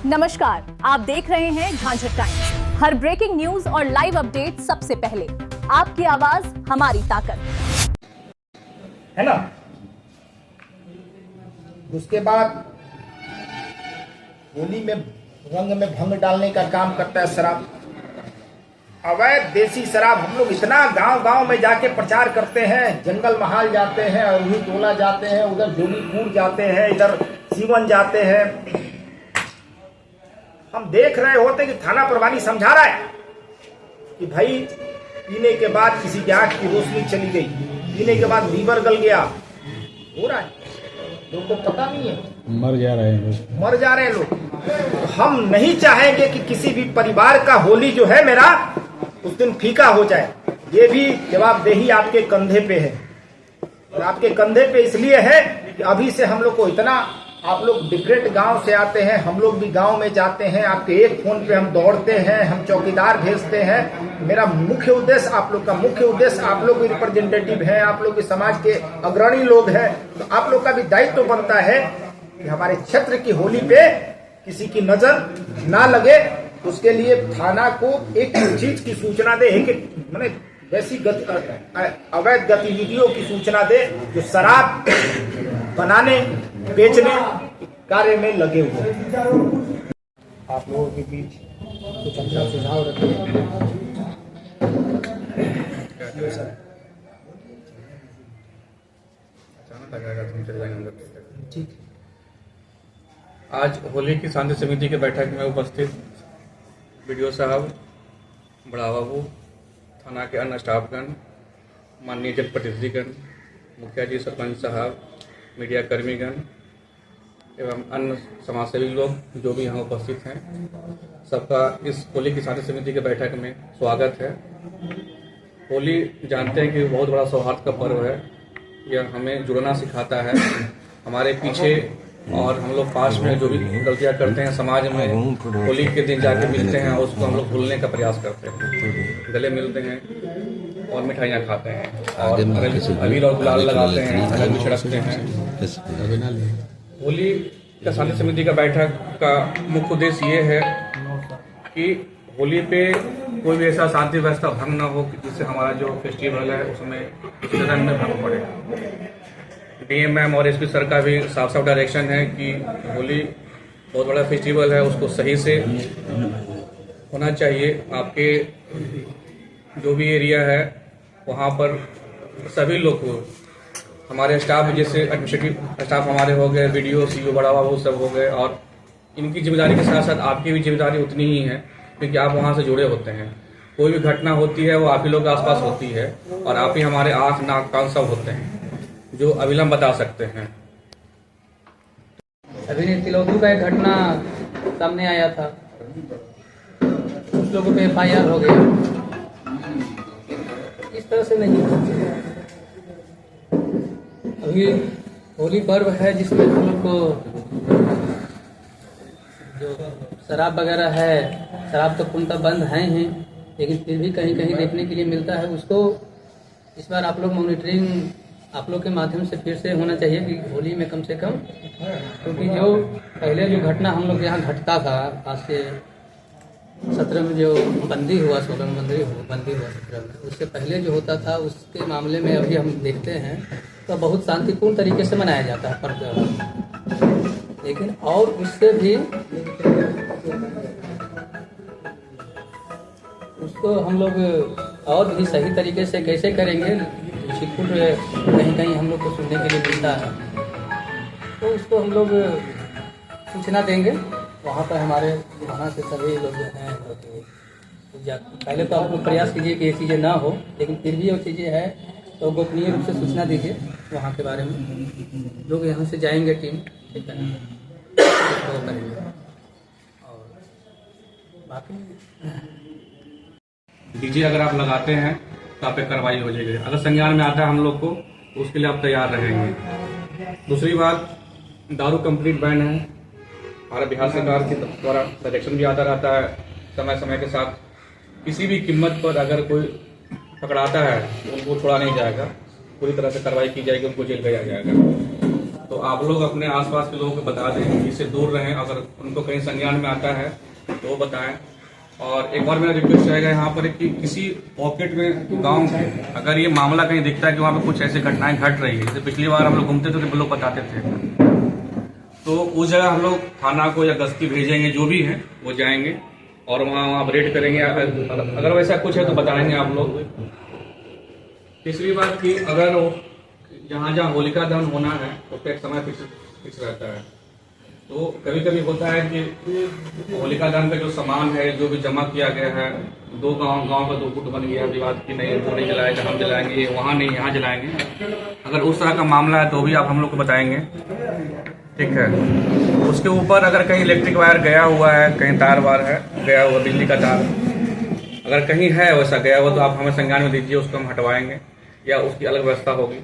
नमस्कार, आप देख रहे हैं झांझर टाइम्स। हर ब्रेकिंग न्यूज और लाइव अपडेट सबसे पहले आपकी आवाज हमारी ताकत, है ना। उसके बाद होली में रंग में भंग डालने का काम करता है शराब, अवैध देसी शराब। हम लोग इतना गांव गांव में जाके प्रचार करते हैं, जंगल महाल जाते हैं, अरही टोला जाते हैं, उधर जोलीपुर जाते हैं, इधर सीवन जाते हैं। हम देख रहे होते कि थाना प्रभारी समझा रहा है कि भाई पीने के बाद किसी की आंख की रोशनी चली गई, पीने के बाद लीवर गल गया, हो रहा है, लोग को पता नहीं है, मर जा रहे हैं लोग। तो हम नहीं चाहेंगे कि किसी भी परिवार का होली जो है मेरा उस दिन फीका हो जाए। ये भी जवाबदेही आपके कंधे पे है, और आपके कंधे पे इसलिए है कि अभी से हम लोग को इतना, आप लोग डिफरेंट गांव से आते हैं, हम लोग भी गांव में जाते हैं, आपके एक फोन पे हम दौड़ते हैं, हम चौकीदार भेजते हैं। मेरा मुख्य उद्देश्य, आप लोग का मुख्य उद्देश्य, आप लोग भी रिप्रेजेंटेटिव हैं, आप लोग भी समाज के अग्रणी लोग हैं, तो आप लोग का भी दायित्व तो बनता है कि हमारे क्षेत्र की होली पे किसी की नजर ना लगे। उसके लिए थाना को एक चीज की सूचना दे, एक मैंने वैसी अवैध गतिविधियों की सूचना दे जो शराब बनाने बेचने कार्य में लगे हुए। आप लोगों के बीच कुछ अपना सुझाव रखिए। ठीक। आज होली की शांति समिति की बैठक में उपस्थित बीडीओ साहब, बड़ा बाबू, थाना के अन्य स्टाफगण, माननीय जनप्रतिनिधिगण, मुखिया जी, सरपंच साहब, मीडिया कर्मीगण एवं अन्य समाजसेवी लोग जो भी यहाँ उपस्थित हैं, सबका इस होली की शांति समिति के बैठक में स्वागत है। होली जानते हैं कि बहुत बड़ा सौहार्द का पर्व है। यह हमें जुड़ना सिखाता है। हमारे पीछे और हम लोग पास में जो भी गलतियाँ करते हैं समाज में, होली के दिन जाके मिलते हैं और उसको हम लोग भूलने का प्रयास करते हैं, गले मिलते हैं और मिठाइयाँ खाते हैं और अबीर और गुलाल लगाते हैं, अलग भी छिड़कते हैं। होली का शांति समिति का बैठक का मुख्य उद्देश्य ये है कि होली पे कोई भी ऐसा शांति व्यवस्था भंग न हो जिससे हमारा जो फेस्टिवल है उसमें किसी तरह में भंग पड़े। डीएम मैम और एसपी सर का भी साफ साफ डायरेक्शन है कि होली बहुत बड़ा फेस्टिवल है, उसको सही से होना चाहिए। आपके जो भी एरिया है वहाँ पर सभी लोग को, हमारे स्टाफ जैसे एडमिनिस्ट्रेटिव स्टाफ हमारे हो गए, वीडियो, सीओ, बड़ा बाबू सब हो गए, और इनकी जिम्मेदारी के साथ साथ आपकी भी जिम्मेदारी उतनी ही है क्योंकि आप वहाँ से जुड़े होते हैं। कोई भी घटना होती है वो आप ही लोग के आसपास होती है और आप ही हमारे आँख, नाक, कान सब होते हैं जो अविलंब बता सकते हैं। अभी तिलौथू का एक घटना सामने आया था, कुछ लोगों पे FIR हो गया। इस तरह से नहीं, अभी होली पर्व है जिसमें हम लोग को जो शराब वगैरह है, शराब तो पूर्णतः बंद है ही, लेकिन फिर भी कहीं कहीं देखने के लिए मिलता है। उसको इस बार आप लोग मॉनिटरिंग आप लोग के माध्यम से फिर से होना चाहिए कि होली में कम से कम, क्योंकि जो पहले जो घटना हम लोग यहाँ घटता था, आज से 17 में जो बंदी हुआ, 16 में बंदी हुआ 17 में, उससे पहले जो होता था उसके मामले में अभी हम देखते हैं तो बहुत शांतिपूर्ण तरीके से मनाया जाता है पर्व त्योहार। लेकिन और उससे भी उसको हम लोग और भी सही तरीके से कैसे करेंगे, छिटपुट कहीं कहीं हम लोग को सुनने के लिए मिलता है, तो उसको हम लोग सूचना देंगे। वहाँ पर हमारे वहाँ से सभी लोग जो हैं, पहले तो आप लोग प्रयास कीजिए कि ये चीज़ें ना हो, लेकिन फिर भी वो चीज़ें हैं तो गोपनीय रूप से सूचना दीजिए वहाँ के बारे में। लोग यहाँ से जाएंगे टीम, ठीक है ना, तो करेंगे। और बाकी डीजे अगर आप लगाते हैं तो आप पे कार्रवाई हो जाएगी। अगर संज्ञान में आता है हम लोग को तो उसके लिए आप तैयार रहेंगे। दूसरी बात, दारू कंप्लीट बैन है। हमारे बिहार सरकार के द्वारा डायरेक्शन भी आता रहता है समय समय के साथ। किसी भी कीमत पर अगर कोई पकड़ाता है तो उनको छोड़ा नहीं जाएगा, पूरी तरह से कार्रवाई की जाएगी, उनको जेल भेजा जाएगा। तो आप लोग अपने आसपास के लोगों को बता दें कि इससे दूर रहें। अगर उनको कहीं संज्ञान में आता है तो वो बताएं। और एक बार मेरा रिक्वेस्ट रहेगा यहाँ पर कि किसी पॉकेट में गांव में अगर ये मामला कहीं दिखता है कि वहाँ पे कुछ ऐसी घटनाएं घट रही है, जैसे पिछली बार हम लोग घूमते थे तो लोग बताते थे, तो उस जगह हम लोग थाना को या गश्ती भेजेंगे, जो भी है वो जाएंगे और वहाँ रेड करेंगे। अगर वैसा कुछ है तो बताएंगे आप लोग। तीसरी बात कि अगर जहाँ जहाँ होलिका दहन होना है उसका एक समय फिक्स रहता है। तो कभी कभी होता है कि होलिका दहन का जो सामान है, जो भी जमा किया गया है, दो गांव का दो गुट बन गया, विवाद की नहीं वो नहीं जलाएगा, हम जलाएंगे, वहाँ नहीं यहाँ जलाएंगे। अगर उस तरह का मामला है तो भी आप हम लोग को बताएंगे, ठीक है। उसके ऊपर अगर कहीं इलेक्ट्रिक वायर गया हुआ है, कहीं तार वार है गया हुआ, बिजली का तार अगर कहीं है वैसा गया हुआ, तो आप हमें संज्ञान में दीजिए, उसको हम हटवाएंगे या उसकी अलग व्यवस्था होगी।